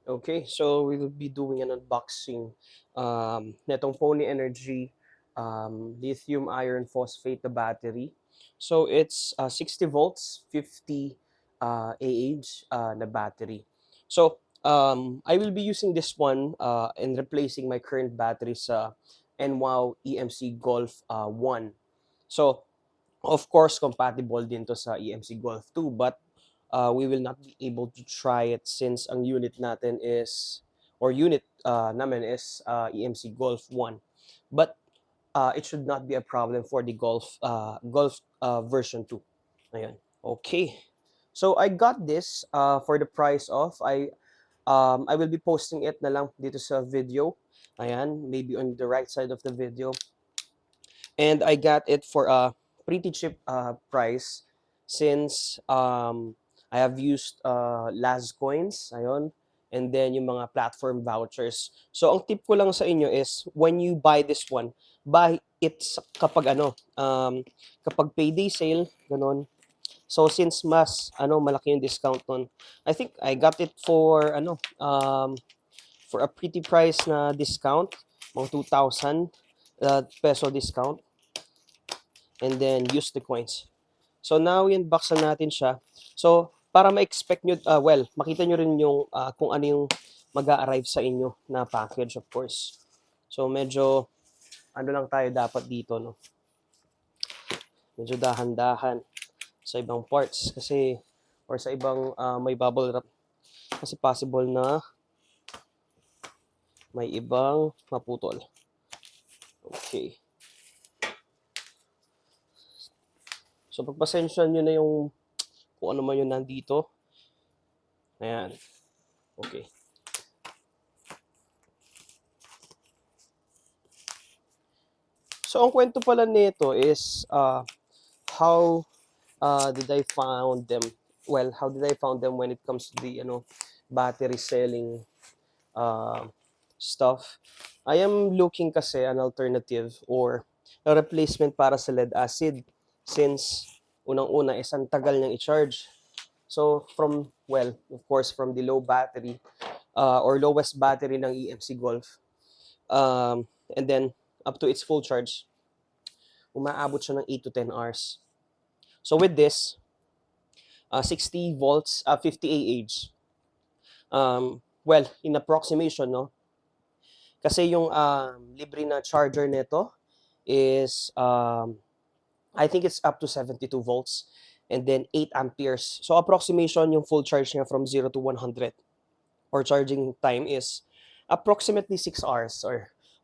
Okay, so we will be doing an unboxing netong Pony Energy lithium iron phosphate na battery. So it's 60 volts, 50 AH na battery. So I will be using this one and replacing my current battery sa NWOW EMC Golf 1. So of course, compatible din to sa EMC Golf 2, but we will not be able to try it since ang unit natin is, or unit namin is EMC Golf 1. But it should not be a problem for the Golf version 2. Ayan. Okay. So I got this for the price of, I will be posting it na lang dito sa video. Ayan, maybe on the right side of the video. And I got it for a pretty cheap price since I have used Laz Coins, ayun, and then yung mga platform vouchers. So ang tip ko lang sa inyo is when you buy this one, buy it kapag kapag payday sale, ganun. So since malaki yung discount nun, I think I got it for for a pretty price na discount, mga 2,000 peso discount, and then use the coins. So now i-unbox na natin siya. So para ma-expect nyo, makita nyo rin yung kung ano yung mag-a-arrive sa inyo na package, of course. So medyo lang tayo dapat dito, no? Medyo dahan-dahan sa ibang parts kasi, or sa ibang may bubble wrap, kasi possible na may ibang maputol. Okay. So pagpasensya nyo na yung kung ano man yung nandito. Ayan. Okay. So ang kwento pala nito is how did I found them? Well, how did I found them when it comes to the battery selling uh, stuff? I am looking kasi an alternative or a replacement para sa lead acid since unang-una is ang tagal niyang i-charge. So of course, from the low battery or lowest battery ng EMC Golf, and then up to its full charge, umaabot siya ng 8 to 10 hours. So with this, 60 volts, 50 AH. Well, in approximation, no? Kasi yung libre na charger nito is, I think it's up to 72 volts and then 8 amperes. So approximation yung full charge niya from 0 to 100 or charging time is approximately 6 hours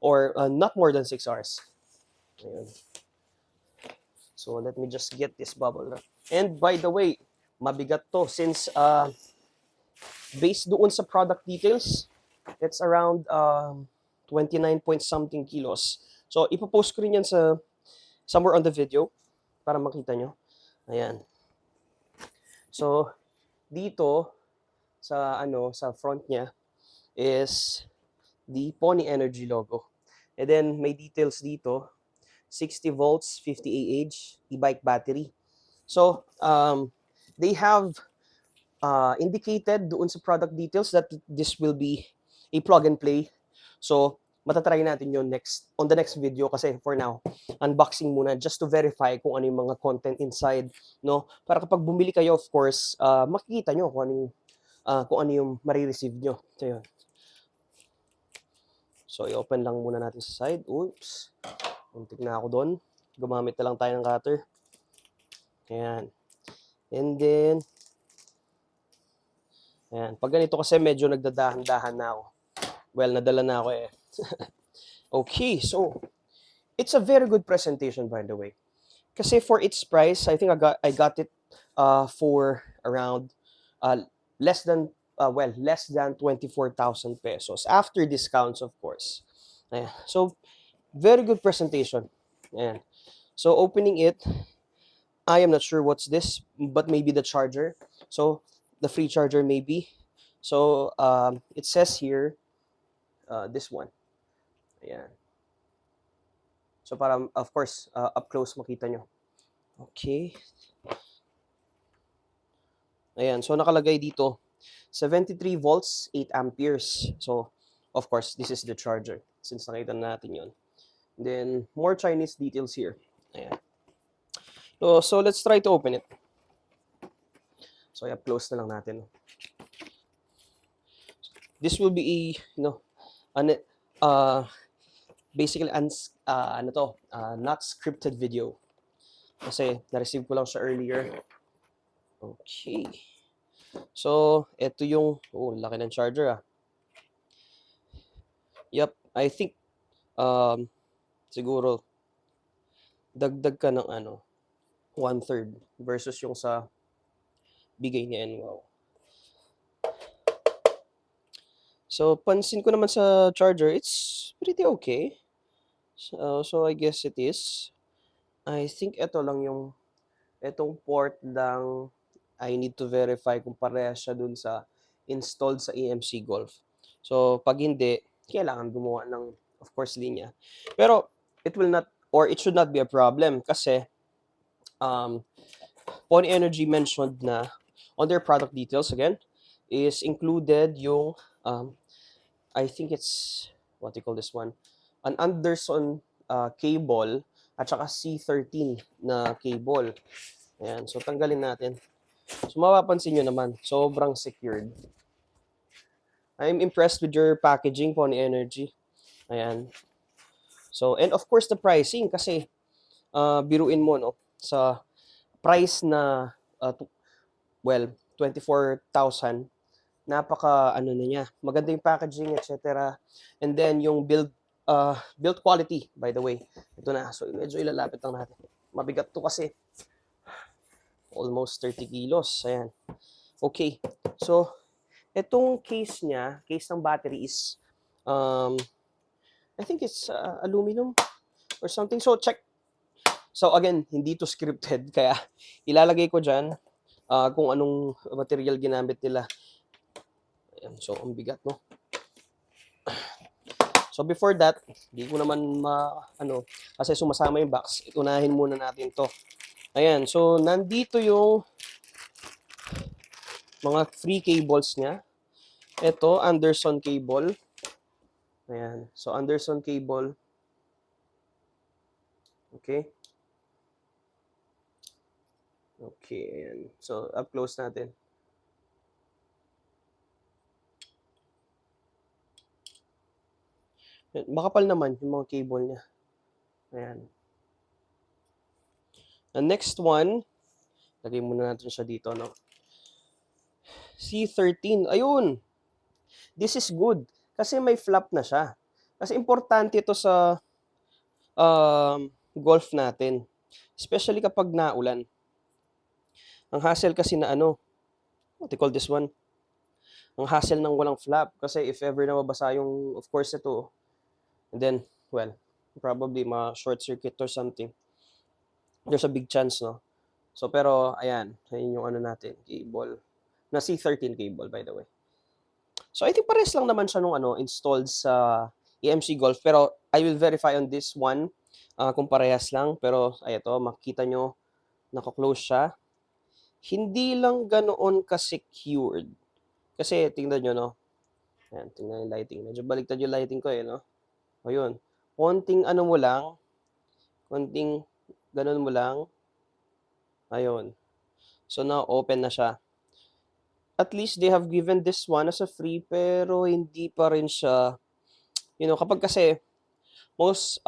or not more than 6 hours. Ayun. So let me just get this bubble wrap. And by the way, mabigat to since based doon sa product details, it's around 29 point something kilos. So ipopost ko rin yan sa somewhere on the video para makita nyo. Ayan. So dito sa sa front niya is the Pony Energy logo. And then may details dito, 60 volts, 50 AH, e-bike battery. So they have indicated doon sa product details that this will be a plug and play. So matatry natin yon on the next video kasi for now, unboxing muna just to verify kung ano yung mga content inside, no? Para kapag bumili kayo, of course, makikita nyo kung ano yung marireceive nyo. So, yun. So, i-open lang muna natin sa side. Oops. Muntik na ako doon. Gumamit na lang tayo ng cutter. Ayan. And then, ayan. Pag ganito kasi medyo nagdadahan-dahan na ako. Well, nadala na ako eh. Okay, so, it's a very good presentation, by the way. Kasi for its price, I think I got it for around less than less than 24,000 pesos after discounts, of course. Ayan. So very good presentation. Ayan. So opening it, I am not sure what's this, but maybe the charger. So the free charger maybe. So it says here this one. Ayan. So para of course up close makita nyo. Okay. Ayan, so nakalagay dito 73 volts, 8 amperes. So, of course, this is the charger. Since nakita natin yon. Then, more Chinese details here. Ayan. So let's try to open it. So, yeah, close na lang natin. This will be basically not scripted video. Kasi na-receive ko lang siya earlier. Okay. So, ito yung, laki ng charger Yep, I think, siguro, dagdag ka ng 1/3 versus yung sa bigay ni NWOW. So, pansin ko naman sa charger, it's pretty okay. So I guess it is. I think ito lang itong port lang I need to verify kung parehas siya dun sa installed sa EMC Golf. So, pag hindi, kailangan gumawa ng, of course, linya. Pero, it should not be a problem kasi Pony Energy mentioned na on their product details, again, is included yung, I think it's, what do you call this one? An Anderson cable at saka C13 na cable. Ayan, so tanggalin natin. So mapapansin nyo naman, sobrang secured. I'm impressed with your packaging, Pony Energy. Ayan. So, and of course, the pricing kasi biruin mo, no, sa price na, 24,000, napaka, na niya, maganda yung packaging, etc. And then, yung build quality, by the way. Ito na, so medyo ilalapit lang natin. Mabigat to kasi. Almost 30 kilos. Ayan. Okay. So, itong case niya, case ng battery is, I think it's aluminum or something. So, check. So, again, hindi to scripted. Kaya, ilalagay ko dyan kung anong material ginamit nila. Ayan. So, ang bigat, no? So, before that, hindi ko naman kasi sumasama yung box. Unahin muna natin to. Ayan. So, nandito yung mga free cables niya. Ito, Anderson cable. Ayan. So, Anderson cable. Okay. Okay, ayan. So, up close natin. Makapal naman yung mga cable niya. Ayan. The next one, lagay muna natin siya dito, no? C13. Ayun! This is good. Kasi may flap na siya. Kasi importante ito sa golf natin. Especially kapag naulan. Ang hassle kasi na what do you call this one? Ang hassle ng walang flap. Kasi if ever na mabasa yung, of course, ito, and then, well, probably ma-short circuit or something. There's a big chance, no? So, pero, ayan yung natin, cable. Na C13 cable, by the way. So, I think pares lang naman siya nung installed sa EMC Golf. Pero, I will verify on this one kung parehas lang. Pero, ito, makikita nyo, naka-close siya. Hindi lang ganoon ka-secured. Kasi, tingnan nyo, no? Ayan, tingnan yung lighting. Medyo baliktad yung lighting ko, no? Ayun. Konting mo lang. Konting ganun mo lang. Ayun. So, now, open na siya. At least, they have given this one as a free, pero hindi pa rin siya, kapag kasi, most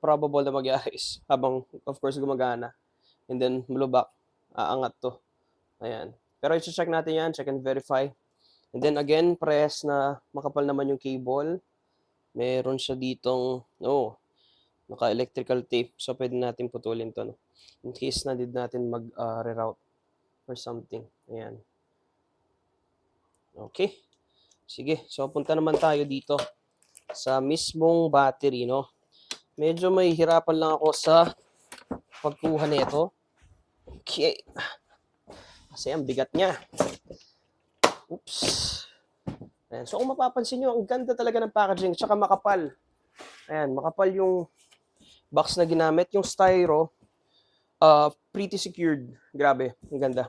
probable na magyari is, habang, of course, gumagana, and then, malubak, aangat to. Ayan. Pero, i-check natin yan, check and verify. And then, again, press na makapal naman yung cable. Meron siya ditong, naka-electrical tape. So, pwede natin putulin to, no? In case na need natin mag-reroute or something. Ayan. Okay. Sige. So, punta naman tayo dito sa mismong battery, no? Medyo may hirapan lang ako sa pagkuha nito. Okay. Kasi ang bigat niya. Oops. Ayan. So, kung mapapansin nyo, ang ganda talaga ng packaging. Tsaka makapal. Ayan. Makapal yung box na ginamit. Yung styro, pretty secured. Grabe. Ang ganda.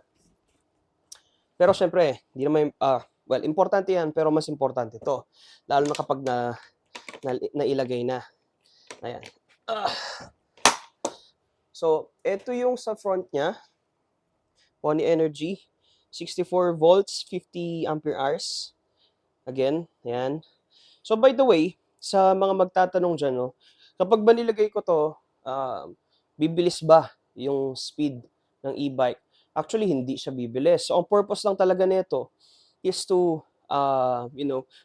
Pero siyempre, hindi naman, well, importante yan, pero mas importante to. Lalo na kapag nailagay na. Ayan. Ah. So, ito yung sa front niya. Pony Energy. 64 volts, 50 ampere hours. Again, ayan. So, by the way, sa mga magtatanong dyan, no, kapag ba nilagay ko to, bibilis ba yung speed ng e-bike? Actually, hindi siya bibilis. So, ang purpose lang talaga nito is to,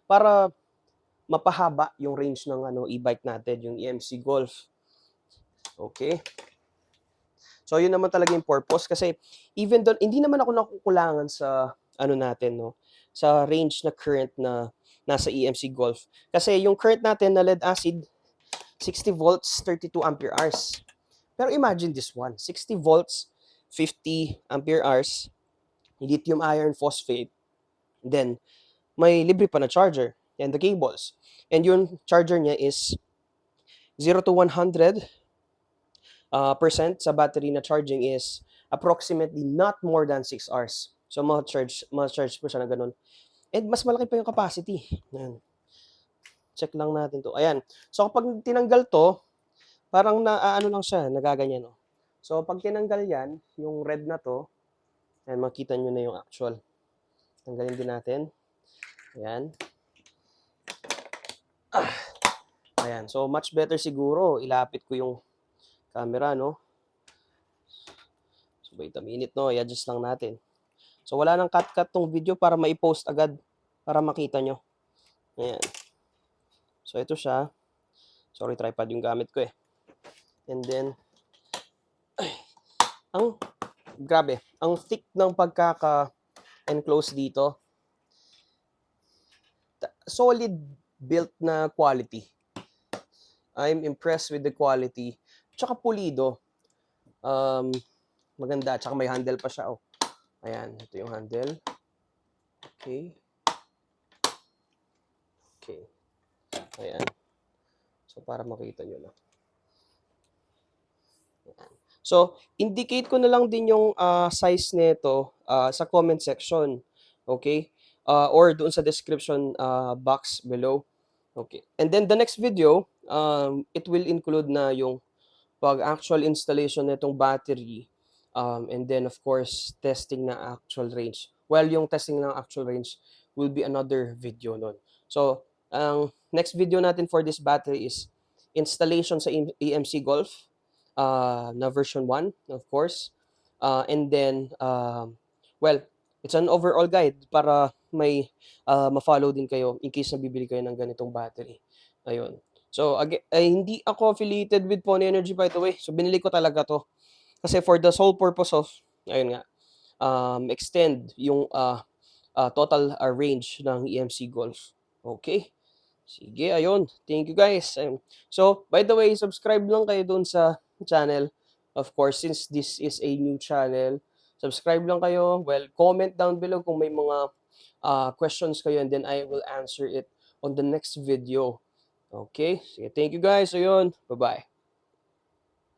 para mapahaba yung range ng e-bike natin, yung EMC Golf. Okay? So, yun naman talaga yung purpose kasi even doon, hindi naman ako nakukulangan sa natin, no? Sa range na current na nasa EMC Golf. Kasi yung current natin na lead acid, 60 volts, 32 ampere hours. Pero imagine this one, 60 volts, 50 ampere hours, lithium iron phosphate, then may libre pa na charger and the cables. And yung charger niya is 0 to 100 percent sa battery na charging is approximately not more than 6 hours. So, ma-charge po siya na ganun. And mas malaki pa yung capacity. Ayan. Check lang natin to. Ayan. So, kapag tinanggal to, parang ano lang siya, nagaganyan. No? So, pag tinanggal yan, yung red na to, ayan, makita nyo na yung actual. Tanggalin din natin. Ayan. Ayan. So, much better siguro. Ilapit ko yung camera, no? So, wait a minute, no? I-adjust lang natin. So, wala nang cut-cut tong video para ma-post agad para makita nyo. Ayan. So, ito siya. Sorry, tripod yung gamit ko eh. And then, grabe, ang thick ng pagkaka-enclose dito. Solid built na quality. I'm impressed with the quality. Tsaka pulido. Maganda. Tsaka may handle pa siya. Oh. Ayan, ito yung handle. Okay. Okay. Ayan. So, para makita nyo na. Ayan. So, indicate ko na lang din yung size nito sa comment section. Okay? Or doon sa description box below. Okay. And then the next video, it will include na yung actual installation nitong battery. And then of course, testing na actual range. Well, yung testing ng actual range will be another video nun. So, ang next video natin for this battery is installation sa EMC Golf na version 1, of course. And then, well, it's an overall guide para may ma-follow din kayo in case na bibili kayo ng ganitong battery. Ayun. So, hindi ako affiliated with Pony Energy by the way. So, binili ko talaga to. Kasi for the sole purpose of, ayun nga, extend yung total range ng EMC Golf. Okay? Sige, ayun. Thank you guys. So, by the way, subscribe lang kayo dun sa channel. Of course, since this is a new channel, subscribe lang kayo. Well, comment down below kung may mga questions kayo and then I will answer it on the next video. Okay? Sige, thank you guys. Ayun. Bye-bye.